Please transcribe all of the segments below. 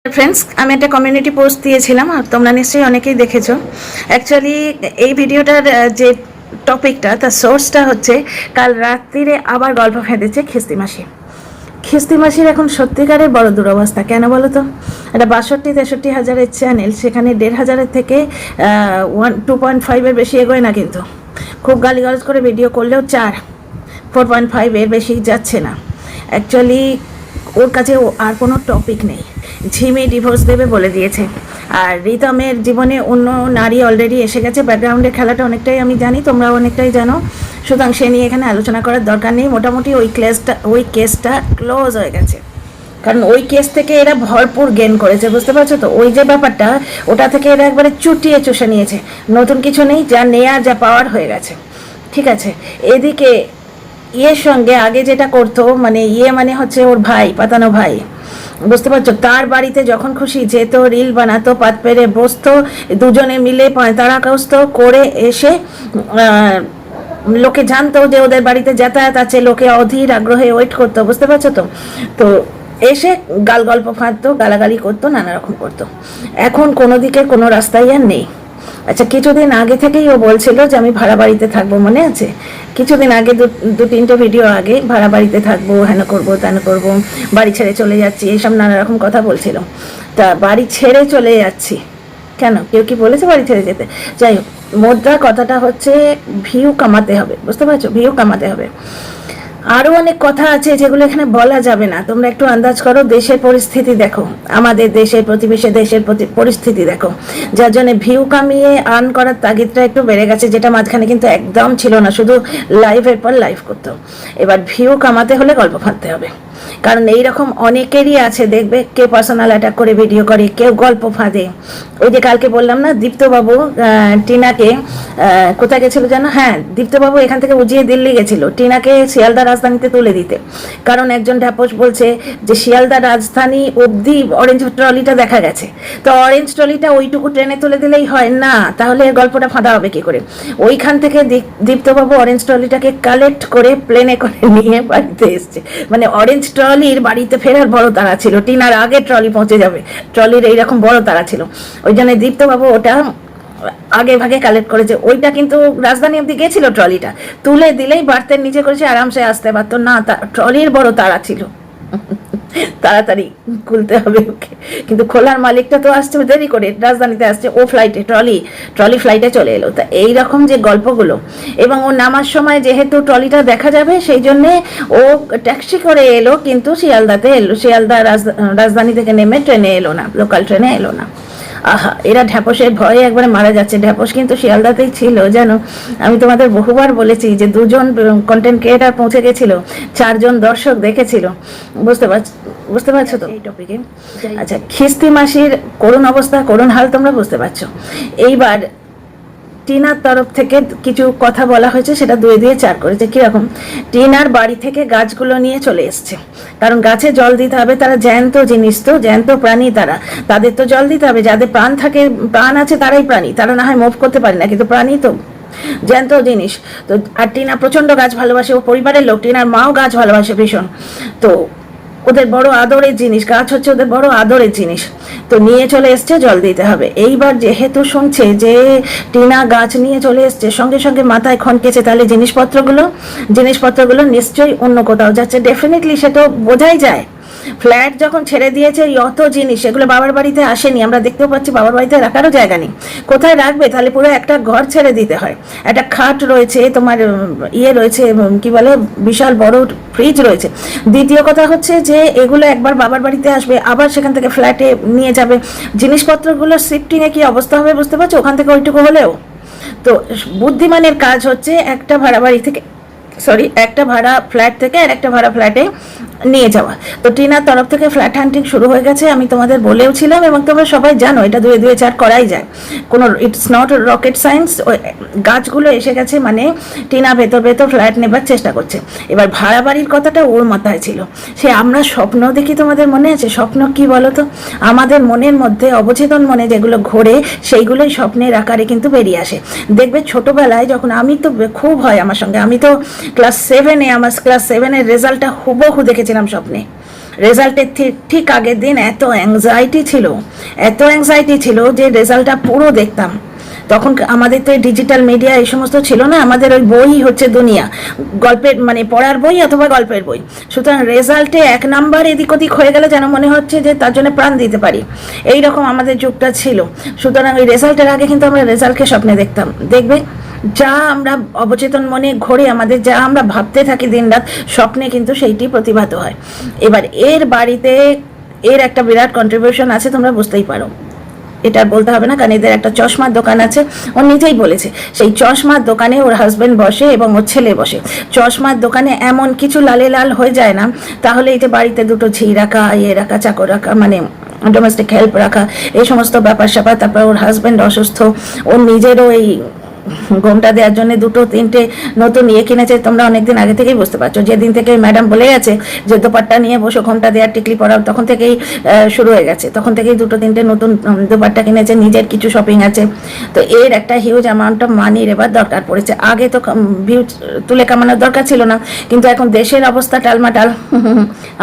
Friends, আমি একটা community post দিয়েছিলাম আর তোমরা নিশ্চয়ই অনেকেই দেখেছো। অ্যাকচুয়ালি এই ভিডিওটার যে টপিকটা, তার সোর্সটা হচ্ছে কাল রাত্রিরে আবার গল্প ফেঁদেছে খিস্তি মাসি। খিস্তি মাসির এখন সত্যিকারের বড় দুরবস্থা। কেন বলো তো? একটা 62-63 হাজারের চ্যানেল, সেখানে 1,500 থেকে 2.5 বেশি এগোয় না, কিন্তু খুব গালিগালাজ করে ভিডিও করলেও 4.5 বেশি যাচ্ছে না। অ্যাকচুয়ালি ওর কাছে আর কোনো টপিক নেই। ঝিমি ডিভোর্স দেবে বলে দিয়েছে, আর রিতমের জীবনে অন্য নারী অলরেডি এসে গেছে। ব্যাকগ্রাউন্ডের খেলাটা অনেকটাই আমি জানি, তোমরাও অনেকটাই জানো, সুতরাং সে নিয়ে এখানে আলোচনা করার দরকার নেই। মোটামুটি ওই কেসটা ক্লোজ হয়ে গেছে, কারণ ওই কেস থেকে এরা ভরপুর গেন করেছে, বুঝতে পারছো তো? ওই যে ব্যাপারটা, ওটা থেকে এরা একবারে চুটিয়ে চুষে নিয়েছে। নতুন কিছু নেই, যা নেয়ার যা পাওয়ার হয়ে গেছে। ঠিক আছে, এদিকে ইয়ের সঙ্গে আগে যেটা করতো, মানে মানে হচ্ছে ওর ভাই, পাতানো ভাই, বুঝতে পারছো? তার বাড়িতে যখন খুশি যেত, রিল বানাতো, পাত পেরে বসতো, দুজনে মিলে তারা কষ্ট করে এসে লোকে জানতো যে ওদের বাড়িতে যাতায়াত আছে, লোকে অধীর আগ্রহে ওয়েট করতো, বুঝতে পারছো তো? তো এসে গল্প ফাঁদতো, গালাগালি করতো, নানা রকম করতো। এখন কোনো দিকে কোনো রাস্তাই আর নেই। আচ্ছা, কিছুদিন আগে থেকেই ও বলছিল যে আমি ভাড়া বাড়িতে থাকবো, মনে আছে? কিছুদিন আগে, 2-3টে ভিডিও আগে, ভাড়া বাড়িতে থাকবো, হেন করবো, তেন করবো, বাড়ি ছেড়ে চলে যাচ্ছি, এইসব নানা রকম কথা বলছিল। তা বাড়ি ছেড়ে চলে যাচ্ছি কেন? কেউ কি বলেছে বাড়ি ছেড়ে যেতে? যাই হোক, মোদ্দা কথাটা হচ্ছে ভিউ কামাতে হবে, বুঝতে পারছো? ভিউ কামাতে হবে। আরও অনেক কথা আছে যেগুলো এখানে বলা যাবে না। তোমরা একটু আন্দাজ করো, দেশের পরিস্থিতি দেখো, আমাদের দেশের, প্রতিবেশী দেশের পরিস্থিতি দেখো, যার জন্য ভিউ কামিয়ে আর্ন করার তাগিদটা একটু বেড়ে গেছে, যেটা মাঝখানে কিন্তু একদম ছিল না, শুধু লাইভের পর লাইভ করতো। এবার ভিউ কামাতে হলে গল্প ফাঁদতে হবে, কারণ এইরকম অনেকেরই আছে, দেখবে কেউ পার্সোনাল অ্যাটাক করে ভিডিও করে, কেউ গল্প ফাঁদে। ওই যে কালকে বললাম না, দীপ্তবাবু টিনাকে কোথায় গেছিল যেন? হ্যাঁ, দীপ্তবাবু এখান থেকে উজিয়ে দিল্লি গেছিল টিনাকে শিয়ালদা রাজধানীতে তুলে দিতে, কারণ একজন ঢ্যাপস বলছে যে শিয়ালদা রাজধানী অবধি অরেঞ্জ ট্রলিটা দেখা গেছে। তো অরেঞ্জ ট্রলিটা ওইটুকু ট্রেনে তুলে দিলেই হয় না, তাহলে গল্পটা ফাঁদা হবে কি করে? ওইখান থেকে দীপ্তবাবু অরেঞ্জ ট্রলিটাকে কালেক্ট করে প্লেনে করে নিয়ে বাড়িতে এসছে। মানে অরেঞ্জ ট্রলির বাড়িতে ফেরার বড় তাড়া ছিল, টিনার আগে ট্রলি পৌঁছে যাবে, ট্রলির এইরকম বড় তাড়া ছিল। ওই জন্য দীপ্তবাবু ওটা আগে ভাগে কালেক্ট করেছে। ওইটা কিন্তু রাজধানী অব্দি গেছিল, ট্রলিটা তুলে দিলেই বার্তের নিচে করেছে, আরামসে আসতে পারতো না, ট্রলির বড় তাড়া ছিল, তাড়াতাড়ি খুলতে হবে ওকে। কিন্তু খোলার মালিকটা তো আসছে দেরি করে, রাজধানীতে আসছে, ও ফ্লাইটে, ট্রলি ফ্লাইটে চলে এলো। তা এইরকম যে গল্পগুলো, এবং ও নামার সময় যেহেতু ট্রলিটা দেখা যাবে, সেই জন্যে ও ট্যাক্সি করে এলো, কিন্তু শিয়ালদাতে এলো, শিয়ালদা রাজধানী থেকে নেমে ট্রেনে এলো না, লোকাল ট্রেনে এলো না। আহা, এরা ঢ্যাপসের ভয়ে একবারে মারা যাচ্ছে। ঢ্যাপস কিন্তু শিয়ালদাতেই ছিল, জানো? আমি তোমাদের বহুবার বলেছি যে 2জন কন্টেন্ট ক্রিয়েটার পৌঁছে গেছিল, 4জন দর্শক দেখেছিল, বুঝতে পারছো তো এই টপিকে? আচ্ছা, খিস্তি মাসির করুণ অবস্থা, করুণ হাল তোমরা বুঝতে পারছো। এইবার টিনার তরফ থেকে কিছু কথা বলা হয়েছে, সেটা 2-4 করেছে। কিরকম? টিনার বাড়ি থেকে গাছগুলো নিয়ে চলে এসছে, কারণ গাছে জল দিতে হবে, তারা জ্যান্ত জিনিস, তো জ্যান্ত প্রাণী, তাদের তো জল দিতে হবে। যাদের প্রাণ থাকে, প্রাণ আছে, তারাই প্রাণী, তারা না হয় মুভ করতে পারে না, কিন্তু প্রাণী তো জ্যান্ত জিনিস। তো আর টিনা প্রচণ্ড গাছ ভালোবাসে, ও পরিবারের লোক, টিনার মাও গাছ ভালোবাসে ভীষণ। তো ওদের বড় আদরের জিনিস, গাছ হচ্ছে ওদের বড় আদরের জিনিস। তো নিয়ে চলে এসছে, জল দিতে হবে। এইবার যেহেতু শুনছে যে টিনা গাছ নিয়ে চলে এসছে, সঙ্গে সঙ্গে মাথায় খনকেছে, তাহলে জিনিসপত্রগুলো নিশ্চয়ই অন্য কোথাও যাচ্ছে। ডেফিনেটলি সে তো বোঝাই যায়। ফ্ল্যাট যখন ছেড়ে দিয়েছে, অত জিনিস, এগুলো বাবার বাড়িতে আসেনি, আমরা দেখতেও পাচ্ছি বাবার বাড়িতে রাখারও জায়গা নেই। কোথায় রাখবে? তাহলে পুরো একটা ঘর ছেড়ে দিতে হয়। একটা খাট রয়েছে, তোমার রয়েছে, কি বলে, বিশাল বড় ফ্রিজ রয়েছে। দ্বিতীয় কথা হচ্ছে যে এগুলো একবার বাবার বাড়িতে আসবে, আবার সেখান থেকে ফ্ল্যাটে নিয়ে যাবে, জিনিসপত্রগুলো শিফটিংয়ে কি অবস্থা হবে বুঝতে পারছো, ওখান থেকে ওইটুকু হলেও। তো বুদ্ধিমানের কাজ হচ্ছে একটা ভাড়া ফ্ল্যাট থেকে আর একটা ভাড়া ফ্ল্যাটে নিয়ে যাওয়া। তো টিনার তরফ থেকে ফ্ল্যাট হান্টিং শুরু হয়ে গেছে, আমি তোমাদের বলেও ছিলাম, এবং তোমরা সবাই জানো এটা 2-4 করাই যায়, কোনো ইটস নট রকেট সায়েন্স। গাছগুলো এসে গেছে মানে টিনা ভেতর ফ্ল্যাট নেবার চেষ্টা করছে। এবার ভাড়া বাড়ির কথাটা ওর মাথায় ছিল। সে আমরা স্বপ্ন দেখি, তোমাদের মনে আছে? স্বপ্ন কি বলো তো? আমাদের মনের মধ্যে, অবচেতন মনে যেগুলো ঘোরে, সেইগুলোই স্বপ্নের আকারে কিন্তু বেরিয়ে আসে। দেখবে ছোটবেলায় যখন, আমি তো খুব হয় আমার সঙ্গে, আমি তো ক্লাস 7-এ, আমার ক্লাস 7-এর রেজাল্টটা হুবহু দেখেছিলাম স্বপ্নে। রেজাল্টের ঠিক আগের দিন এত অ্যাংজাইটি ছিল যে রেজাল্টটা পুরো দেখতাম। তখন আমাদের তো ডিজিটাল মিডিয়া এই সমস্ত ছিল না, আমাদের ওই বই হচ্ছে দুনিয়া, গল্পের মানে পড়ার বই অথবা গল্পের বই। সুতরাং রেজাল্টে 1 নাম্বার এদিক ওদিক হয়ে গেলে যেন মনে হচ্ছে যে তার জন্য প্রাণ দিতে পারি, এইরকম আমাদের যুগটা ছিল। সুতরাং ওই রেজাল্টের আগে কিন্তু আমরা রেজাল্টকে স্বপ্নে দেখতাম। দেখবে যা আমরা অবচেতন মনে ঘোরে আমাদের, যা আমরা ভাবতে থাকি দিনরাত, স্বপ্নে কিন্তু সেইটি প্রতিভাত হয়। এবার এর বাড়িতে এর একটা বিরাট কন্ট্রিবিউশন আছে, তোমরা বুঝতেই পারো। এটা বলতে হবে না, কারণ এদের একটা চশমার দোকান আছে, ও নিজেই বলেছে। সেই চশমার দোকানে ওর হাজব্যান্ড বসে এবং ওর ছেলে বসে। চশমার দোকানে এমন কিছু লালে লাল হয়ে যায় না, তাহলে এই যে বাড়িতে দুটো ঝি রাখা, রাখা, চাকর রাখা, মানে ডোমেস্টিক হেল্প রাখা, এই সমস্ত ব্যাপার স্যাপার। তারপর ওর হাজব্যান্ড অসুস্থ, ওর নিজেরও এই ঘোমটা দেওয়ার জন্য 2-3টে নতুন কিনেছে। তোমরা অনেকদিন আগে থেকেই বুঝতে পারছো, যেদিন থেকে ম্যাডাম বলে গেছে যে দোপাট্টা নিয়ে বসে ঘোমটা দেওয়ার টিকলি পরাও, তখন থেকেই শুরু হয়ে গেছে। তখন থেকেই 2-3টে নতুন দোপাট্টা কিনেছে, নিজের কিছু শপিং আছে। তো এর একটা হিউজ অ্যামাউন্ট অফ মানির এবার দরকার পড়েছে। আগে তো ভিউ তুলে কামানোর দরকার ছিল না, কিন্তু এখন দেশের অবস্থা টালমাটাল।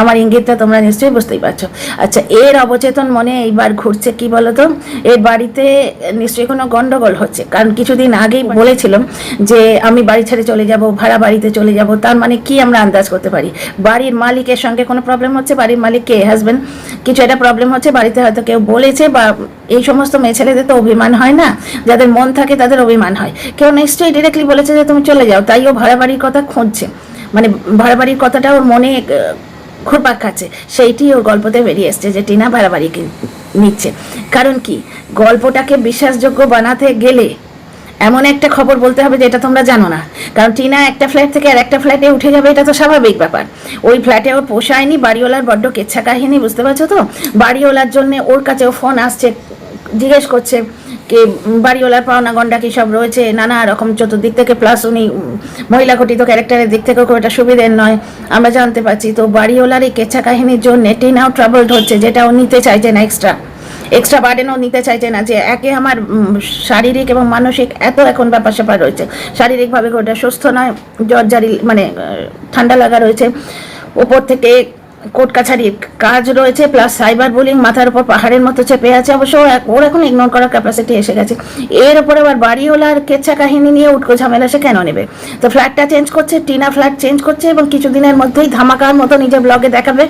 আমার ইঙ্গিতটা তোমরা নিশ্চয়ই বুঝতেই পারছো। আচ্ছা, এর অবচেতন মনে এইবার ঘুরছে কি বলতো, এর বাড়িতে নিশ্চয়ই কোনো গন্ডগোল হচ্ছে। কারণ কিছুদিন আগেই বলেছিলাম যে আমি বাড়ি ছেড়ে চলে যাব, ভাড়া বাড়িতে চলে যাব। তার মানে কি আমরা আন্দাজ করতে পারি? বাড়ির মালিকের সঙ্গে কোনো প্রবলেম হচ্ছে, বাড়ির মালিক কে, হাজব্যান্ড, কিছু একটা প্রবলেম হচ্ছে বাড়িতে, হয়তো কেউ বলেছে। বা এই সমস্ত মেয়ে ছেলেদের তো অভিমান হয় না, যাদের মন থাকে তাদের অভিমান হয়। কেউ নিশ্চয়ই ডিরেক্টলি বলেছে যে তুমি চলে যাও, তাই ও ভাড়া বাড়ির কথা খুঁজছে, মানে ভাড়া বাড়ির কথাটা ওর মনে ঘুরপাক খাচ্ছে। সেইটি ওর গল্পতে বেরিয়ে এসছে যে টিনা ভাড়া বাড়ি নিচ্ছে। কারণ কি, গল্পটাকে বিশ্বাসযোগ্য বানাতে গেলে এমন একটা খবর বলতে হবে যেটা তোমরা জানো না। কারণ টিনা একটা ফ্ল্যাট থেকে আর একটা ফ্ল্যাটে উঠে যাবে, এটা তো স্বাভাবিক ব্যাপার। ওই ফ্ল্যাটে ওর পোষায়নি, বাড়িওয়ালার বড্ড কেচ্ছা কাহিনী, বুঝতে পারছো তো। বাড়িওয়ালার জন্য ওর কাছেও ফোন আসছে, জিজ্ঞেস করছে কি বাড়িওয়ালার পাওনা গন্ডা কী সব রয়েছে, নানা রকম চতুর্দিক থেকে। প্লাস উনি মহিলা ঘটিত ক্যারেক্টারের দিক থেকেও খুব একটা সুবিধের নয়, আমরা জানতে পারছি। তো বাড়িওয়ালার এই কেচ্ছা কাহিনীর জন্য টিনাও ট্রাবলড হচ্ছে, যেটা ও নিতে চাইছে না, এক্সট্রা বার্ডেনও নিতে চাইছে না। যে একে আমার শারীরিক এবং মানসিক এত এখন ব্যাপার স্যাপার রয়েছে, শারীরিকভাবে ওটা সুস্থ নয়, জ্বর জারি মানে ঠান্ডা লাগা রয়েছে, ওপর থেকে কোর্ট কাছারির কাজ রয়েছে, প্লাস সাইবার বুলিং মাথার উপর পাহাড়ের মতো চেপে আছে। অবশ্য ওর এখন ইগনোর করার ক্যাপাসিটি এসে গেছে। এর ওপরে আবার বাড়িওয়ালার কেচ্ছা কাহিনী নিয়ে উটকো ঝামেলা, সে কেন নেবে? তো ফ্ল্যাটটা চেঞ্জ করছে, টিনা ফ্ল্যাট চেঞ্জ করছে, এবং কিছুদিনের মধ্যেই ধামাকার মতো নিজের ব্লগে দেখাবে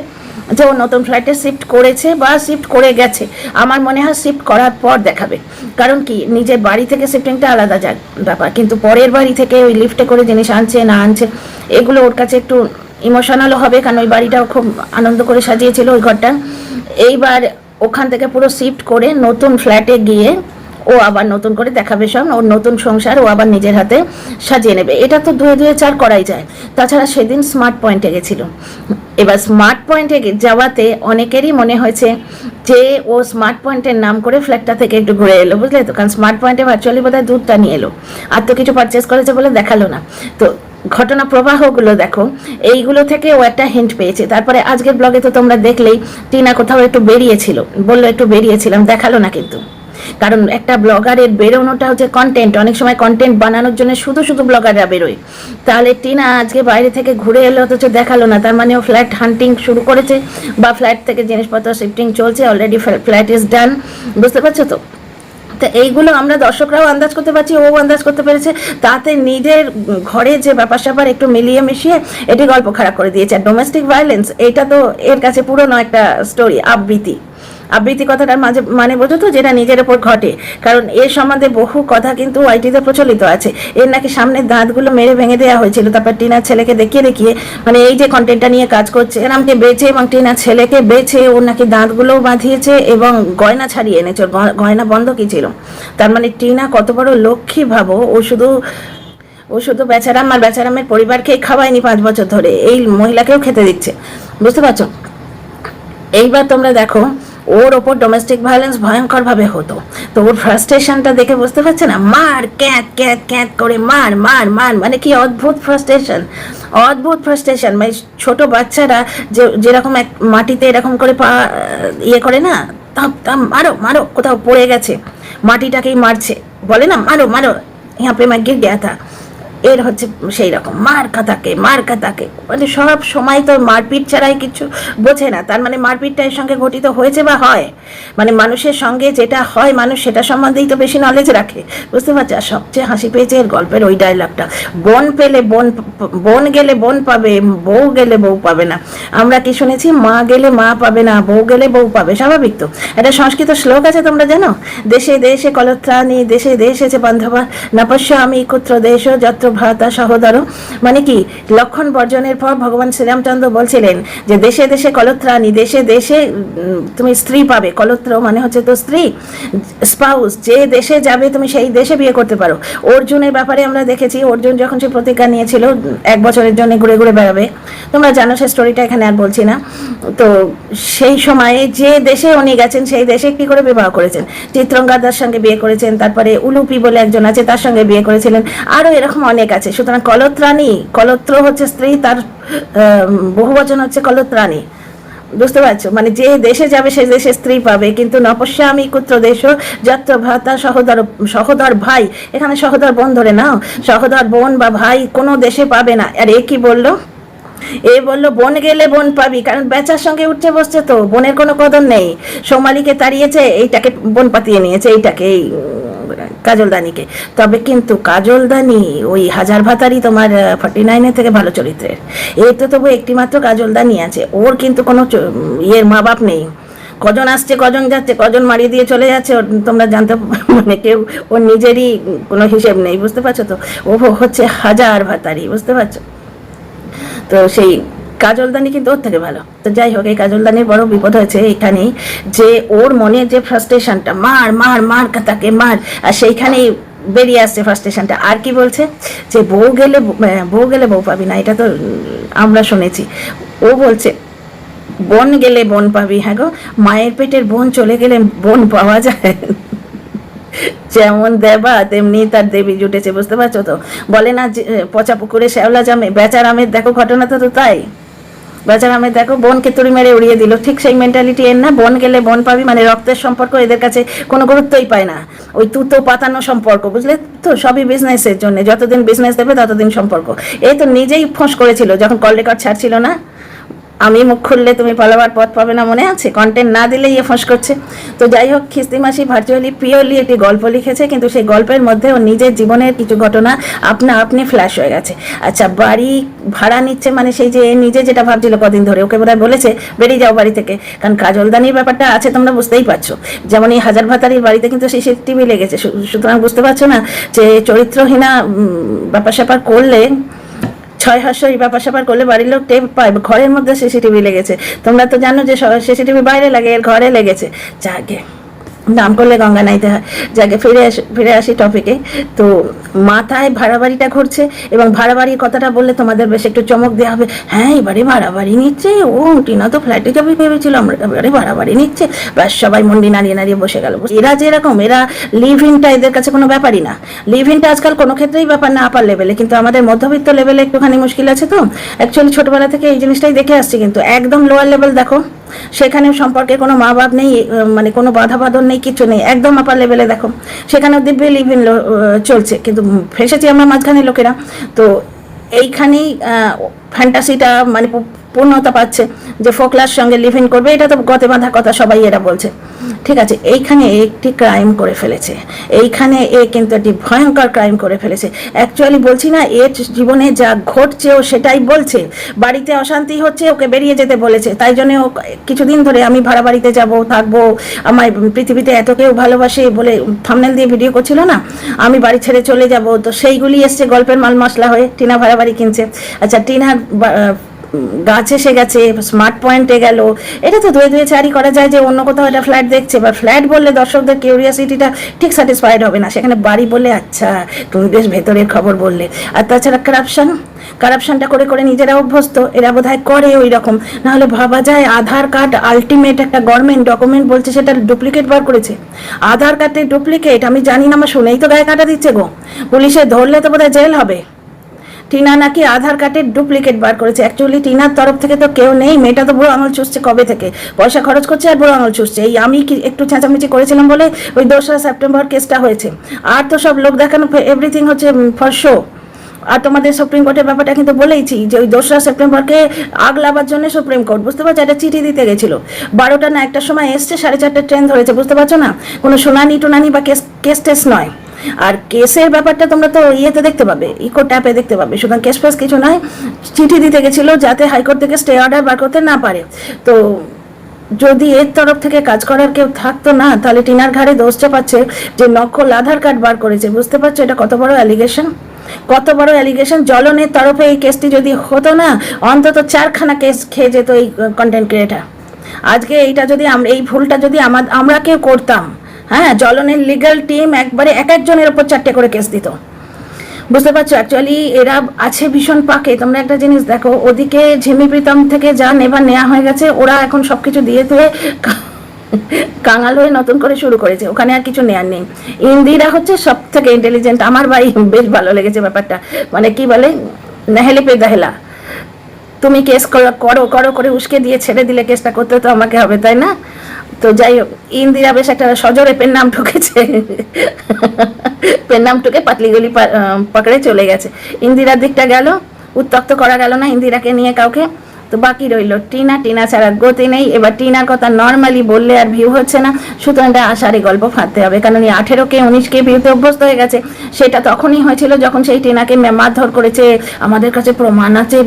যে ও নতুন ফ্ল্যাটে শিফট করেছে বা শিফট করে গেছে। আমার মনে হয় শিফট করার পর দেখাবে। কারণ কি, নিজের বাড়ি থেকে শিফটিংটা আলাদা ব্যাপার, কিন্তু পরের বাড়ি থেকে ওই লিফটে করে জিনিস আনছে না আনছে, এগুলো ওর কাছে একটু ইমোশনালও হবে। কারণ ওই বাড়িটাও খুব আনন্দ করে সাজিয়েছিল ওই ঘরটা। এইবার ওখান থেকে পুরো শিফট করে নতুন ফ্ল্যাটে গিয়ে ও আবার নতুন করে দেখাবে সব, ওর নতুন সংসার ও আবার নিজের হাতে সাজিয়ে নেবে। এটা তো 2-2-4 করাই যায়। তাছাড়া সেদিন স্মার্ট পয়েন্টে গেছিল। এবার স্মার্ট পয়েন্টে যাওয়াতে অনেকেরই মনে হয়েছে যে ও স্মার্ট পয়েন্টের নাম করে ফ্ল্যাটটা থেকে একটু ঘুরে এলো, বুঝলে তো। কারণ স্মার্ট পয়েন্টে ভার্চুয়ালি বোধহয় দুধটা নিয়ে এলো, আর তো কিছু পারচেস করেছে বলে দেখালো না। তো ঘটনা প্রবাহগুলো দেখো, এইগুলো থেকে ও একটা হিন্ট পেয়েছে। তারপরে আজকের ব্লগে তো তোমরা দেখলেই টিনা কোথাও একটু বেরিয়েছিল, বললো একটু বেরিয়েছিলাম, দেখালো না কিন্তু। কারণ একটা ব্লগারের বেরোনোটা হচ্ছে কন্টেন্ট, অনেক সময় কন্টেন্ট বানানোর জন্য শুধু শুধু ব্লগাররা বেরোয়। তাহলে টিনা আজকে বাইরে থেকে ঘুরে এলো অথচ দেখালো না, তার মানে ও ফ্ল্যাট হান্টিং শুরু করেছে বা ফ্ল্যাট থেকে জিনিসপত্র শিফটিং চলছে, অলরেডি ফ্ল্যাট ইজ ডান, বুঝতে পারছো তো। তো এইগুলো আমরা দর্শকরাও আন্দাজ করতে পারছি, ও আন্দাজ করতে পেরেছে। তাতে নিজের ঘরে যে ব্যাপার স্যাপার একটু মিলিয়ে মিশিয়ে এটি গল্প খারাপ করে দিয়েছে। আর ডোমেস্টিক ভায়োলেন্স, এটা তো এর কাছে পুরনো একটা স্টোরি, আবৃত্তি কথাটার মাঝে মানে বোঝো তো, যেটা নিজের ওপর ঘটে। কারণ এর সম্বন্ধে বহু কথা কিন্তু আইটিতে প্রচলিত আছে। এর নাকি সামনের দাঁতগুলো মেরে ভেঙে দেওয়া হয়েছিল, তারপর টিনার ছেলেকে দেখিয়ে মানে এই যে কন্টেন্টটা নিয়ে কাজ করছে এরমকে বেঁচে, এবং টিনার ছেলেকে বেঁচে ওর নাকি দাঁতগুলোও বাঁধিয়েছে এবং গয়না ছাড়িয়ে এনেছে, গয়না বন্ধ কি ছিল। তার মানে টিনা কত বড় লক্ষ্মী ভাবো। ও শুধু বেচারাম আর বেচারামের পরিবারকেই খাওয়ায়নি 5 বছর ধরে, এই মহিলাকেও খেতে দিচ্ছে, বুঝতে পারছো। এইবার তোমরা দেখো ওর ওপর ডোমেস্টিক ভায়োলেন্স ভয়ঙ্কর ভাবে হতো। তো ওর ফ্রাস্ট্রেশনটা দেখে বুঝতে পারছে না, মার ক্যাঁত ক্যাঁত ক্যাঁত করে মার মার মার, মানে কি অদ্ভুত ফ্রাস্ট্রেশন। মানে ছোট বাচ্চারা যেরকম এক মাটিতে এরকম করে পা ইয়ে করে না, মারো মারো, কোথাও পড়ে গেছে মাটিটাকেই মারছে, বলে না মারো মারো, ইহা পে मैं गिर गया था, এর হচ্ছে সেই রকম মার্কা তাকে মানে সব সময় তো মারপিট ছাড়াই কিছু বোঝে না। তার মানে মারপিটটা এর সঙ্গে ঘটিত হয়েছে বা হয়, মানে মানুষের সঙ্গে যেটা হয় মানুষ সেটা সম্বন্ধেই তো বেশি নলেজ রাখে, বুঝতে পারছো? আর সবচেয়ে হাসি পেয়েছে এর গল্পের ওই ডায়লগটা, বোন পেলে বোন গেলে বোন পাবে, বউ গেলে বউ পাবে না। আমরা কি শুনেছি? মা গেলে মা পাবে না, বউ গেলে বউ পাবে। স্বাভাবিক তো। একটা সংস্কৃত শ্লোক আছে, তোমরা জানো? দেশে দেশে কলত্রাণী, দেশে দেশে যে বান্ধবা, নাপস্য আমি কুত্র দেশ যত্র ভ্রাতা সহোদর। মানে কি, লক্ষণ বর্জনের পর ভগবান শ্রীরামচন্দ্র বলছিলেন যে দেশে দেশে কলত্রাণী, দেশে দেশে তুমি স্ত্রী পাবে। কলত্র মানে হচ্ছে তো স্ত্রী, স্পাউস। যে দেশে যাবে তুমি সেই দেশে বিয়ে করতে পারো। অর্জুনের ব্যাপারে আমরা দেখেছি, অর্জুন যখন সে প্রতিজ্ঞা নিয়েছিল 1 বছরের জন্য ঘুরে ঘুরে বেড়াবে, তোমরা জানো সে স্টোরিটা, এখানে আর বলছি না। তো সেই সময়ে যে দেশে উনি গেছেন সেই দেশে কি করে বিবাহ করেছেন? চিত্রঙ্গাদার সঙ্গে বিয়ে করেছেন, তারপরে উলুপি বলে একজন আছে তার সঙ্গে বিয়ে করেছিলেন, আরো এরকম অনেক আছে। সুতরাং কলত্রাণী, কলত্র হচ্ছে স্ত্রী, তার বহুবচন হচ্ছে কলত্রাণী, বুঝতে পারছো? মানে যে দেশে যাবে সে দেশে স্ত্রী পাবে। কিন্তু নপস্যামি কুত্র দেশ যত্র ভ্রাতা সহোদর, সহোদর ভাই, এখানে সহোদর বোন ধরে নাও, সহোদর বোন বা ভাই কোনো দেশে পাবে না। আর এ কি বললো? এ বললো বোন গেলে বোন পাবি, কারণ বেচার সঙ্গে উঠছে বসছে তো, বোনের কোনো কদর নেই। সোমালিকে তাড়িয়েছে, এইটাকে বোন পাতিয়ে নিয়েছে, এইটাকে, এই কাজলদানিকে। তবে কিন্তু কাজলদানি ওই হাজার ভাতারই তোমার 49 থেকে ভালো চরিত্রের। এর তো তবু একটি মাত্র কাজলদানি আছে, ওর কিন্তু কোনো ইয়ের মা বাপ নেই। কজন আসছে কজন যাচ্ছে, কজন মারিয়ে দিয়ে চলে যাচ্ছে তোমরা জানতে, মানে কেউ ওর নিজেরই কোনো হিসেব নেই, বুঝতে পারছো তো? ও হচ্ছে হাজার ভাতারি, বুঝতে পারছো? তো সেই কাজলদানি কিন্তু ওর থেকে ভালো। তো যাই হোক, এই কাজলদানির বড় বিপদ হয়েছে এখানেই, যে ওর মনে যে ফ্রাস্ট্রেশনটা, মার মার মার তাকে মার, আর সেইখানেই বেরিয়ে আসছে ফ্রাস্ট্রেশনটা। আর কি বলছে? যে বউ গেলে বউ পাবি না, এটা তো আমরা শুনেছি। ও বলছে বোন গেলে বোন পাবি। হ্যাঁ গো, মায়ের পেটের বোন চলে গেলে বোন পাওয়া যায়? যেমন দেবা তেমনি তার দেবী জুটেছে, বুঝতে পারছো তো? বলে না যে পচা পুকুরে শ্যাওলা জামে, বেচার আমের দেখো ঘটনাটা তো তাই। বেচার আমের দেখো বোনকে তুড়ি মেরে উড়িয়ে দিল, ঠিক সেই মেন্টালিটি এর না? বোন গেলে বোন পাবি মানে রক্তের সম্পর্ক এদের কাছে কোনো গুরুত্বই পায় না, ওই তুতো পাতানো সম্পর্ক, বুঝলে তো? সবই বিজনেসের জন্য, যতদিন বিজনেস দেবে ততদিন সম্পর্ক। এই তো নিজেই ফোঁস করেছিল যখন কল রেকর্ড ছাড়ছিল না, আমি মুখ খুললে তুমি পালাবার পথ পাবে না, মনে আছে? কন্টেন্ট না দিলে ইয়ে ফোঁস করছে। তো যাই হোক, খিস্তি মাসি ভার্চুয়ালি পিওরলি একটি গল্প লিখেছে, কিন্তু সেই গল্পের মধ্যে ও নিজের জীবনের কিছু ঘটনা আপনি ফ্ল্যাশ হয়ে গেছে। আচ্ছা, বাড়ি ভাড়া নিচ্ছে মানে সেই যে নিজে যেটা ভাবছিল কদিন ধরে, ওকে বোধহয় বলেছে বেরিয়ে যাও বাড়ি থেকে, কারণ কাজলদানির ব্যাপারটা আছে তোমরা বুঝতেই পারছো। যেমন এই হাজার ভাতারির বাড়িতে কিন্তু সিসিটিভি লেগেছে, সুতরাং বুঝতে পারছো না যে চরিত্রহীনা ব্যাপার স্যাপার করলে, ছয় হাস্য এই ব্যাপার স্যাপার করলে বাড়ির লোক টেপ পায়। ঘরের মধ্যে সিসিটিভি লেগেছে, তোমরা তো জানো যে সিসিটিভি বাইরে লাগে, এর ঘরে লেগেছে। যাকে নাম করলে গঙ্গা নাইতে হয়। যাকে ফিরে আসি টপিকে। তো মাথায় ভাড়া বাড়িটা ঘুরছে, এবং ভাড়া বাড়ির কথাটা বললে তোমাদের বেশ একটু চমক দেওয়া হবে। হ্যাঁ, এবারে ভাড়া বাড়ি নিচ্ছে, ও টিনা তো ফ্ল্যাটে যাবে ভেবেছিল, আমরা এবারে ভাড়া বাড়ি নিচ্ছে। ব্যাস সবাই মন্ডি নাড়িয়ে নাড়িয়ে বসে গেল। এরা যেরকম, এরা লিভ ইনটা এদের কাছে কোনো ব্যাপারই না। লিভ ইনটা আজকাল কোনো ক্ষেত্রেই ব্যাপার না আপার লেভেলে, কিন্তু আমাদের মধ্যবিত্ত লেভেলে একটুখানি মুশকিল আছে। তো অ্যাকচুয়ালি ছোটবেলা থেকে এই জিনিসটাই দেখে আসছি, কিন্তু একদম লোয়ার লেভেল দেখো, সেখানেও সম্পর্কে কোনো মা বাপ নেই, মানে কোনো বাধা বাঁধন নেই, কিছু নেই। একদম আপার লেভেলে দেখো, সেখানেও দিব্যি লিভ ইন চলছে, কিন্তু ফেসেছি আমরা মাঝখানে লোকেরা। তো এইখানেই ফ্যান্টাসিটা মানে পূর্ণতা পাচ্ছে যে ফোকলার সঙ্গে লিভ ইন করবে, এটা তো গতে বাঁধা কথা, সবাই এরা বলছে। ঠিক আছে, এইখানে একটি ক্রাইম করে ফেলেছে, এইখানে এ কিন্তু একটি ভয়ঙ্কর ক্রাইম করে ফেলেছে। অ্যাকচুয়ালি বলছি না, এর জীবনে যা ঘটছে ও সেটাই বলছে। বাড়িতে অশান্তি হচ্ছে, ওকে বেরিয়ে যেতে বলেছে, তাই জন্য ও কিছুদিন ধরে আমি ভাড়া বাড়িতে যাব, থাকবো, আমার পৃথিবীতে এত কেউ ভালোবাসে বলে থাম্বনেল দিয়ে ভিডিও করছিল না, আমি বাড়ি ছেড়ে চলে যাব। তো সেইগুলি এসছে গল্পের মাল মশলা হয়ে। টিনা ভাড়া বাড়ি কিনছে। আচ্ছা, টিনার গাছ এসে গেছে, স্মার্ট পয়েন্টে গেল, এটা তো ধুয়ে ধুয়ে চারি করা যায় যে অন্য কোথাও এটা ফ্ল্যাট দেখছে, বা ফ্ল্যাট বললে দর্শকদের কিউরিয়াসিটিটা ঠিক স্যাটিসফাইড হবে না, সেখানে বাড়ি বললে আচ্ছা তুমি বেশ ভেতরের খবর বললে। আর তাছাড়া কারাপশনটা করে করে নিজেরা অভ্যস্ত, এরা বোধহয় করে ওই রকম। নাহলে ভাবা যায়, আধার কার্ড আলটিমেট একটা গভর্নমেন্ট ডকুমেন্ট, বলছে সেটা ডুপ্লিকেট বার করেছে। আধার কার্ডের ডুপ্লিকেট আমি জানি না, আমার শুনেই তো গায়ে কাটা দিচ্ছে গো। পুলিশে ধরলে তো বোধহয় জেল হবে। টিনা নাকি আধার কার্ডের ডুপ্লিকেট বার করেছে। অ্যাকচুয়ালি টিনার তরফ থেকে তো কেউ নেই, মেয়েটা তো বুড়ো আঙুল চুষছে কবে থেকে, পয়সা খরচ করছে আর বুড়ো আঙুল চুষছে। এই আমি কি একটু চেঁচামেচি করেছিলাম বলে ওই 2রা সেপ্টেম্বর কেসটা হয়েছে, আর তো সব লোক দেখানো, এভরিথিং হচ্ছে ফর শো। আর তোমাদের সুপ্রিম কোর্টের ব্যাপারটা কিন্তু বলেইছি যে ওই 2রা সেপ্টেম্বরকে আগলাবার জন্য সুপ্রিম কোর্ট, বুঝতে পারছো, একটা চিঠি দিতে গেছিল। 12টা না 1টার সময় এসছে, 4:30 ট্রেন ধরেছে, বুঝতে পারছো না, কোনো শুনানি টুনানি বা কেস টেস নয়। আর কেসের ব্যাপারটা তোমরা তো ইয়েতে দেখতে পাবে, ইকো ট্যাপে দেখতে পাবে, সুতরাং কেস ফেস কিছু নয়। চিঠি দিতে গেছিল যাতে হাইকোর্ট থেকে স্টে অর্ডার বার করতে না পারে। তো যদি এর তরফ থেকে কাজ করার কেউ থাকতো না, তাহলে টিনার ঘাড়ে দোষ চাপাচ্ছে যে নকল আধার কার্ড বার করেছে। বুঝতে পারছো এটা কত বড় অ্যালিগেশন, কত বড় অ্যালিগেশন। জ্বলনের তরফে এই কেসটি যদি হতো না, অন্তত 4খানা কেস খেয়ে যেত এই কন্টেন্ট ক্রিয়েটার। আজকে এইটা যদি এই ভুলটা যদি আমরা কেউ করতাম, হ্যাঁ, জ্বলনের লিগ্যাল টিম একবারে এক একজনের ওপর 4টে করে কেস দিত। বুঝতে পারছো, অ্যাকচুয়ালি এরা আছে ভীষণ পাকে। তোমরা একটা জিনিস দেখো, ওদিকে ঝিমি প্রীতম থেকে যা নেবার নেওয়া হয়ে গেছে, ওরা এখন সবকিছু দিয়ে তুলে কাঙাল হয়ে নতুন করে শুরু করেছে, ওখানে আর কিছু নেয়ার নেই। ইন্দিরা হচ্ছে সব থেকে ইন্টেলিজেন্ট, আমার ভাই বেশ ভালো লেগেছে ব্যাপারটা। মানে কি বলে, নেহেলে পে দেহেলা, তুমি কেস করো করো করে উস্কে দিয়ে ছেড়ে দিলে কেসটা করতে তো আমাকে হবে, তাই না? তো যাই হোক, ইন্দিরা বেশ একটা সজোরে পেন নাম ঠুকেছে, পেন নাম ঠুকে পাতলিগুলি পকড়ে চলে গেছে। ইন্দিরার দিকটা গেল, উত্তক্ত করা গেল না ইন্দিরাকে নিয়ে কাউকে। তো বাকি রইল টিনা, টিনা ছাড়া গতি নেই। এবার টিনার কথা নর্মালি বললে আর ভিউ হচ্ছে না, সুতরাং এটা আশারই গল্প ফাঁদতে হবে, কারণ এই 18K 19K ভিউতে অভ্যস্ত হয়ে গেছে। সেটা তখনই হয়েছিল যখন সেই টিনাকে মারধর করেছে, আমাদের কাছে প্রমাণ আছে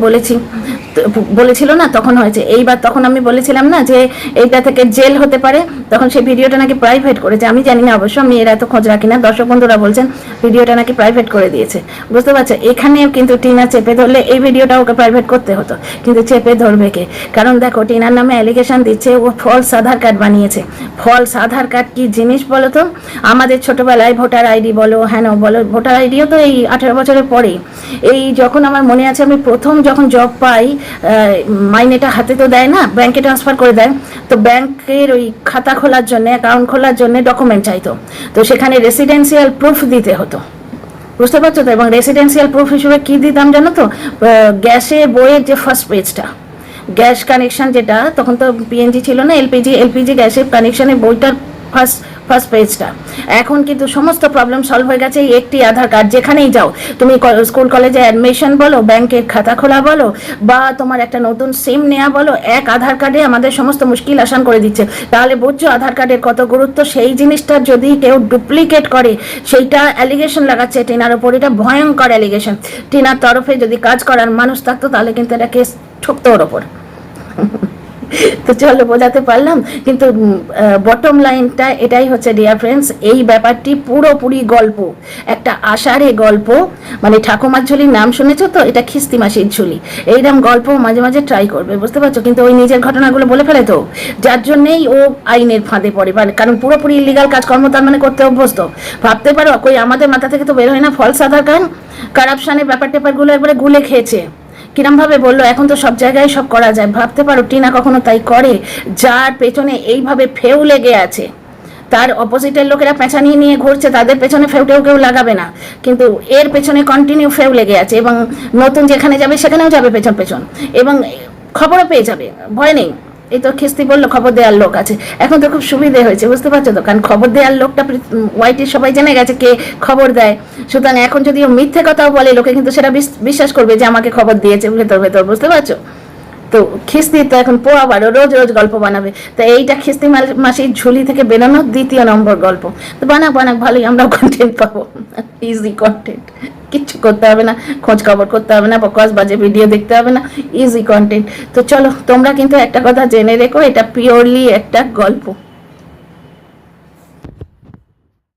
বলেছিল না, তখন হয়েছে। এইবার তখন আমি বলেছিলাম না যে এইটা থেকে জেল হতে পারে, তখন সেই ভিডিওটা নাকি প্রাইভেট করেছে। আমি জানি না অবশ্য, আমি এর এত খোঁজ রাখি না, দর্শক বন্ধুরা বলছেন ভিডিওটা নাকি প্রাইভেট করে দিয়েছে। বুঝতে পারছো, এখানেও কিন্তু টিনা চেপে ধরলে এই ভিডিওটা ওকে প্রাইভেট করতে হতো, কিন্তু চেপে ধরবে কে? কারণ দেখো, টিনার নামে অ্যালিগেশন দিচ্ছে ও ফলস আধার কার্ড বানিয়েছে। ফলস আধার কার্ড কি জিনিস বলো তো? আমাদের ছোটবেলায় ভোটার আইডি বলো, হ্যাঁ বলো, ভোটার আইডিও তো এই 18 বছরের পরে। এই যখন আমার মনে আছে, আমি প্রথম যখন জব পাই, মাইনেটা হাতে তো দেয় না, ব্যাংকে ট্রান্সফার করে দেয়। তো ব্যাংকের ওই খাতা খোলার জন্য, অ্যাকাউন্ট খোলার জন্য ডকুমেন্ট চাইতো, তো সেখানে রেসিডেন্সিয়াল প্রুফ দিতে হতো। বুঝতে পারছো তো? এবং রেসিডেন্সিয়াল প্রুফ হিসেবে কি দিতাম জানো তো? গ্যাসের বইয়ের যে ফার্স্ট পেজটা, গ্যাস কানেকশন যেটা, তখন তো পিএনজি ছিল না, এলপিজি গ্যাসের কানেকশনের বইটার ফার্স্ট পেজটা। এখন কিন্তু সমস্ত প্রবলেম সলভ হয়ে গেছে এই একটি আধার কার্ড। যেখানেই যাও তুমি, স্কুল কলেজে অ্যাডমিশন বলো, ব্যাংকের খাতা খোলা বলো, বা তোমার একটা নতুন সিম নেওয়া বলো, এক আধার কার্ডে আমাদের সমস্ত মুশকিল আসান করে দিচ্ছে। তাহলে বুঝছো আধার কার্ডের কত গুরুত্ব। সেই জিনিসটা যদি কেউ ডুপ্লিকেট করে, সেইটা অ্যালিগেশন লাগাচ্ছে টিনার ওপর, এটা ভয়ঙ্কর অ্যালিগেশন। টিনার তরফে যদি কাজ করার মানুষ থাকতো, তাহলে কিন্তু এটা কেস ঠকতো ওর ওপর। তো চলো, বোঝাতে পারলাম। কিন্তু বটম লাইনটা এটাই হচ্ছে ডিয়ার ফ্রেন্ডস, এই ব্যাপারটি পুরোপুরি গল্প, একটা আষাঢ়ে গল্প। মানে ঠাকুমার ঝুলির নাম শুনেছো তো, এটা খিস্তি মাসির ঝুলি। এইরকম গল্প মাঝে মাঝে ট্রাই করবে, বুঝতে পারছো? কিন্তু ওই নিজের ঘটনাগুলো বলে ফেলে তো, যার জন্যেই ও আইনের ফাঁদে পড়ে। কারণ পুরোপুরি ইলিগাল কাজকর্ম তার মানে করতে অভ্যস্ত। ভাবতে পারো, কই আমাদের মাথা থেকে তো বের হয় না ফলস আধার কার্ড, কারাপশানের ব্যাপার ট্যাপারগুলো একবারে গুলে খেয়েছে। কিরম ভাবে বললো, এখন তো সব জায়গায় সব করা যায়। ভাবতে পারো টিনা কখনো তাই করে? যার পেছনে এইভাবে ফেউ লেগে আছে, তার অপোজিটের লোকেরা পেঁচানি নিয়ে ঘুরছে, তাদের পেছনে ফেউটেও কেউ লাগাবে না, কিন্তু এর পেছনে কন্টিনিউ ফেউ লেগে আছে। এবং নতুন যেখানে যাবে সেখানেও যাবে পেছন পেছন, এবং খবরও পেয়ে যাবে, ভয় নেই। এই তো খিস্তি বললো খবর দেওয়ার লোক আছে, এখন তো খুব সুবিধে হয়েছে, বুঝতে পারছো তো? কারণ খবর দেওয়ার লোকটা ওয়াইটির সবাই জেনে গেছে কে খবর দেয়। সুতরাং এখন যদি ও মিথ্যে কথাও বলে, লোকে কিন্তু সেটা বিশ্বাস করবে যে আমাকে খবর দিয়েছে ভেতর ভেতর, বুঝতে পারছো তো? খিস্তি তো এখন পোয়াবারও রোজ রোজ গল্প বানাবে। তো এইটা খিস্তি মাসির ঝুলি থেকে বেরোনোর 2য় নম্বর গল্প। তো বানাক ভালোই, আমরাও কন্টেন্ট পাবো, ইজি কন্টেন্ট, কিচ্ছু করতে হবে না, খোঁজ খবর করতে হবে না, বকওয়াস বাজে ভিডিও দেখতে হবে না, ইজি কন্টেন্ট। তো চলো, তোমরা কিন্তু একটা কথা জেনে রেখো, এটা পিওরলি একটা গল্প।